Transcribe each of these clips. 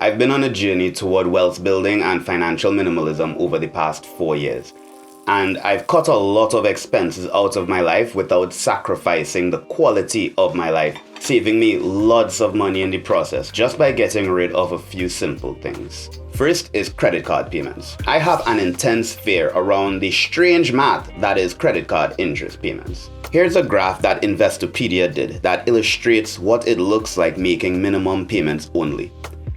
I've been on a journey toward wealth building and financial minimalism over the past 4 years. And I've cut a lot of expenses out of my life without sacrificing the quality of my life, saving me lots of money in the process just by getting rid of a few simple things. First is credit card payments. I have an intense fear around the strange math that is credit card interest payments. Here's a graph that Investopedia did that illustrates what it looks like making minimum payments only.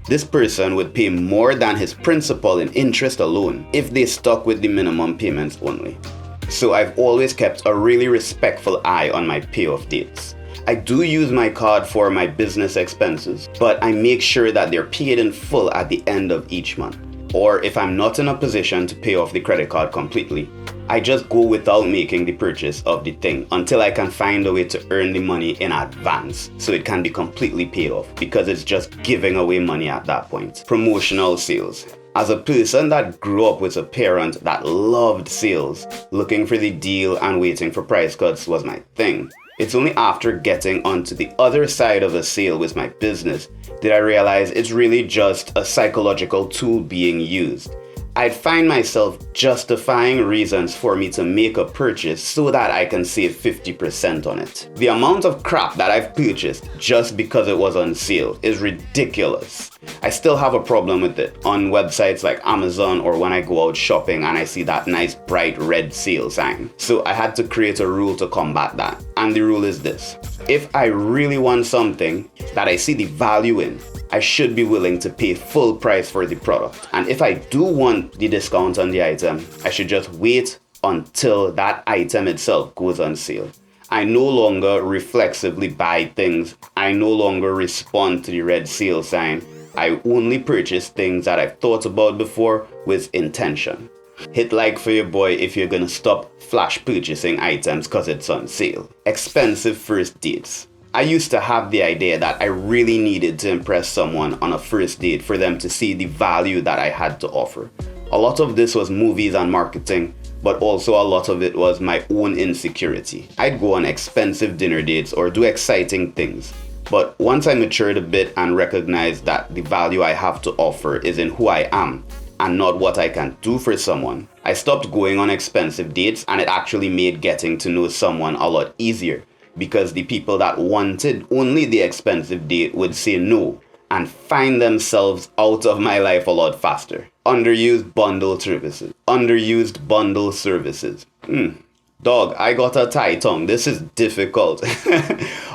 This person would pay more than his principal in interest alone if they stuck with the minimum payments only. So I've always kept a really respectful eye on my payoff dates. I do use my card for my business expenses, but I make sure that they're paid in full at the end of each month. Or if I'm not in a position to pay off the credit card completely, I just go without making the purchase of the thing until I can find a way to earn the money in advance so it can be completely paid off, because it's just giving away money at that point. Promotional sales. As a person that grew up with a parent that loved sales, looking for the deal and waiting for price cuts was my thing. It's only after getting onto the other side of a sale with my business did I realize it's really just a psychological tool being used. I'd find myself justifying reasons for me to make a purchase so that I can save 50% on it. The amount of crap that I've purchased just because it was on sale is ridiculous. I still have a problem with it on websites like Amazon or when I go out shopping and I see that nice bright red sale sign. So I had to create a rule to combat that. And the rule is this: if I really want something that I see the value in, I should be willing to pay full price for the product. And if I do want the discount on the item, I should just wait until that item itself goes on sale. I no longer reflexively buy things. I no longer respond to the red sale sign. I only purchase things that I've thought about before with intention. Hit like for your boy if you're gonna stop flash purchasing items cause it's on sale. Expensive first dates. I used to have the idea that I really needed to impress someone on a first date for them to see the value that I had to offer. A lot of this was movies and marketing, but also a lot of it was my own insecurity. I'd go on expensive dinner dates or do exciting things. But once I matured a bit and recognized that the value I have to offer is in who I am and not what I can do for someone, I stopped going on expensive dates, and it actually made getting to know someone a lot easier, because the people that wanted only the expensive date would say no and find themselves out of my life a lot faster. Underused bundle services. Underused bundle services. Dog, I got a tie tongue. This is difficult.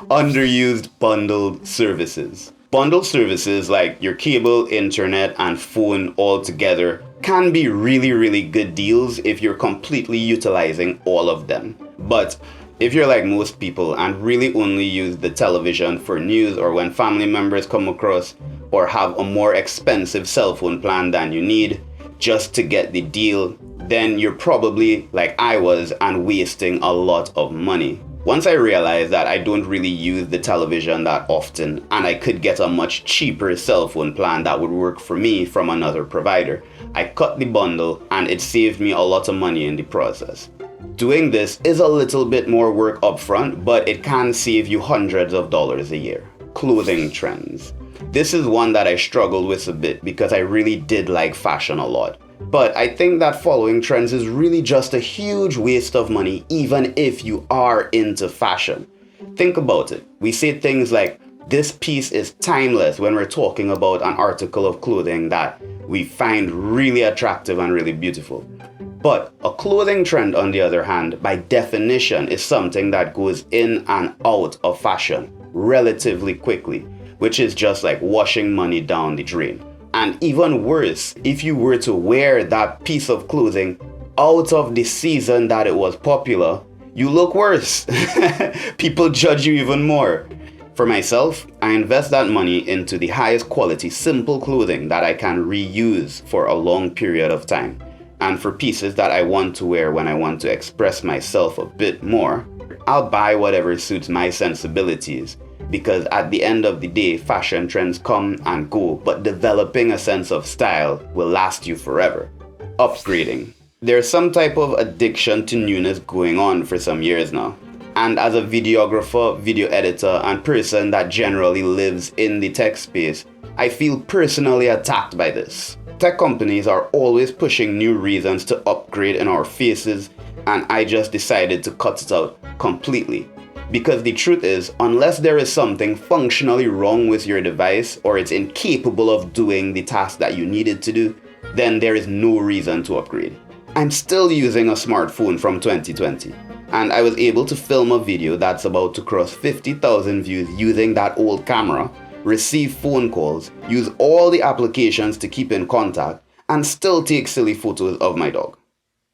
Underused bundled services. Bundle services like your cable, internet, and phone all together can be really, really good deals if you're completely utilizing all of them. But if you're like most people and really only use the television for news or when family members come across, or have a more expensive cell phone plan than you need just to get the deal, then you're probably like I was and wasting a lot of money. Once I realized that I don't really use the television that often and I could get a much cheaper cell phone plan that would work for me from another provider, I cut the bundle and it saved me a lot of money in the process. Doing this is a little bit more work upfront, but it can save you hundreds of dollars a year. Clothing trends. This is one that I struggled with a bit because I really did like fashion a lot. But I think that following trends is really just a huge waste of money, even if you are into fashion. Think about it. We say things like, this piece is timeless when we're talking about an article of clothing that we find really attractive and really beautiful. But a clothing trend, on the other hand, by definition, is something that goes in and out of fashion relatively quickly, which is just like washing money down the drain. And even worse, if you were to wear that piece of clothing out of the season that it was popular, you look worse. People judge you even more. For myself, I invest that money into the highest quality, simple clothing that I can reuse for a long period of time. And for pieces that I want to wear when I want to express myself a bit more, I'll buy whatever suits my sensibilities. Because at the end of the day, fashion trends come and go, but developing a sense of style will last you forever. Upgrading. There's some type of addiction to newness going on for some years now. And as a videographer, video editor, and person that generally lives in the tech space, I feel personally attacked by this. Tech companies are always pushing new reasons to upgrade in our faces, and I just decided to cut it out completely. Because the truth is, unless there is something functionally wrong with your device or it's incapable of doing the task that you need it to do, then there is no reason to upgrade. I'm still using a smartphone from 2020, and I was able to film a video that's about to cross 50,000 views using that old camera, receive phone calls, use all the applications to keep in contact, and still take silly photos of my dog.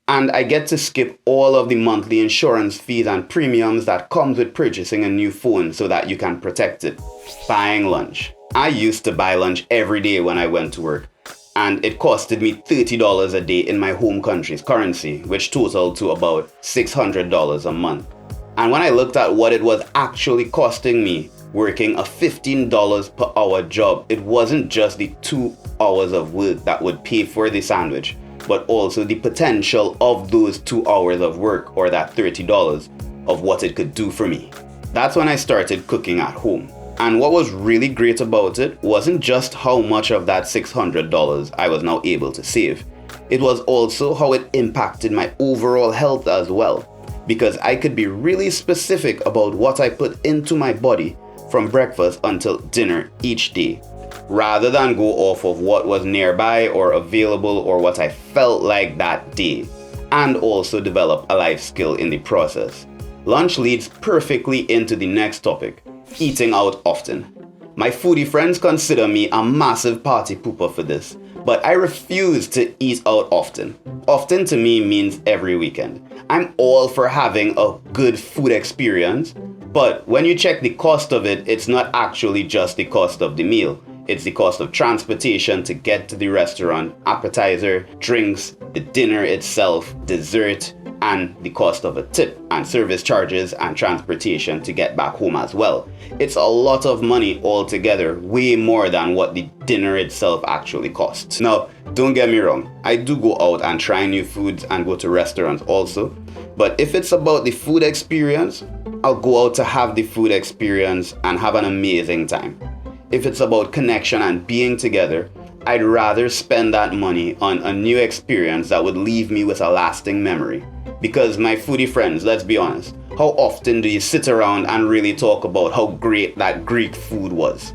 And I get to skip all of the monthly insurance fees and premiums that comes with purchasing a new phone so that you can protect it. Buying lunch. I used to buy lunch every day when I went to work, and it costed me $30 a day in my home country's currency, which totaled to about $600 a month. And when I looked at what it was actually costing me working a $15 per hour job, it wasn't just the 2 hours of work that would pay for the sandwich, but also the potential of those 2 hours of work, or that $30, of what it could do for me. That's when I started cooking at home. And what was really great about it wasn't just how much of that $600 I was now able to save. It was also how it impacted my overall health as well, because I could be really specific about what I put into my body from breakfast until dinner each day, rather than go off of what was nearby or available or what I felt like that day, and also develop a life skill in the process. Lunch leads perfectly into the next topic, eating out often. My foodie friends consider me a massive party pooper for this, but I refuse to eat out often. Often to me means every weekend. I'm all for having a good food experience, but when you check the cost of it, it's not actually just the cost of the meal. It's the cost of transportation to get to the restaurant, appetizer, drinks, the dinner itself, dessert, and the cost of a tip and service charges and transportation to get back home as well. It's a lot of money altogether, way more than what the dinner itself actually costs. Now, don't get me wrong, I do go out and try new foods and go to restaurants also, but if it's about the food experience, I'll go out to have the food experience and have an amazing time. If it's about connection and being together, I'd rather spend that money on a new experience that would leave me with a lasting memory. Because my foodie friends, let's be honest, how often do you sit around and really talk about how great that Greek food was?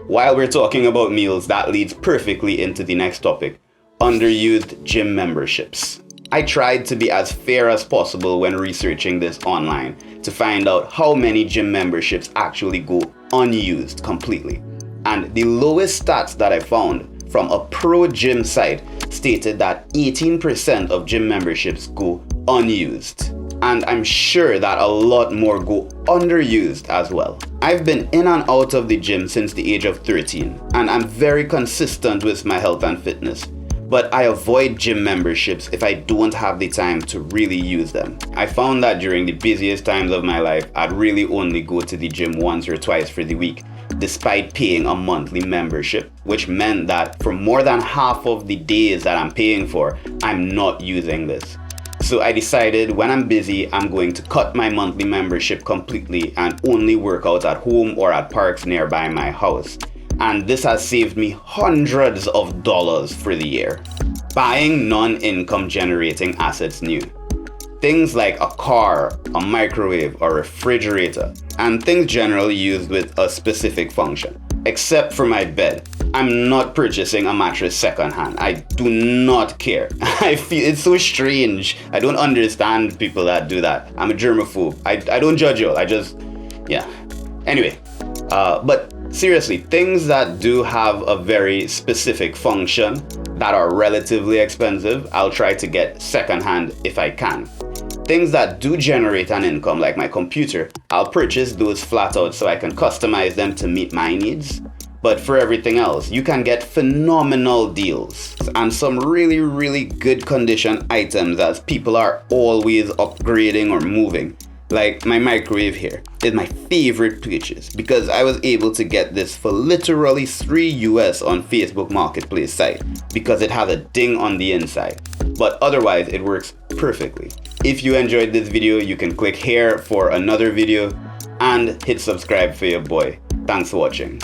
While we're talking about meals, that leads perfectly into the next topic, underused gym memberships. I tried to be as fair as possible when researching this online to find out how many gym memberships actually go unused completely. And the lowest stats that I found from a pro gym site stated that 18% of gym memberships go unused. And I'm sure that a lot more go underused as well. I've been in and out of the gym since the age of 13, and I'm very consistent with my health and fitness. But I avoid gym memberships if I don't have the time to really use them. I found that during the busiest times of my life, I'd really only go to the gym once or twice for the week, despite paying a monthly membership, which meant that for more than half of the days that I'm paying for, I'm not using this. So I decided when I'm busy, I'm going to cut my monthly membership completely and only work out at home or at parks nearby my house. And this has saved me hundreds of dollars for the year. Buying non-income generating assets new. Things like a car, a microwave, or refrigerator, and things generally used with a specific function. Except for my bed. I'm not purchasing a mattress secondhand. I do not care. I feel it's so strange. I don't understand people that do that. I'm a germaphobe. I don't judge you all. Yeah. Anyway, but seriously, things that do have a very specific function that are relatively expensive, I'll try to get secondhand if I can. Things that do generate an income, like my computer, I'll purchase those flat out so I can customize them to meet my needs. But for everything else, you can get phenomenal deals and some really, really good condition items as people are always upgrading or moving. Like my microwave here is my favorite purchase because I was able to get this for literally $3 US on Facebook Marketplace site because it has a ding on the inside. but otherwise it works perfectly. If you enjoyed this video, you can click here for another video and hit subscribe for your boy. Thanks for watching.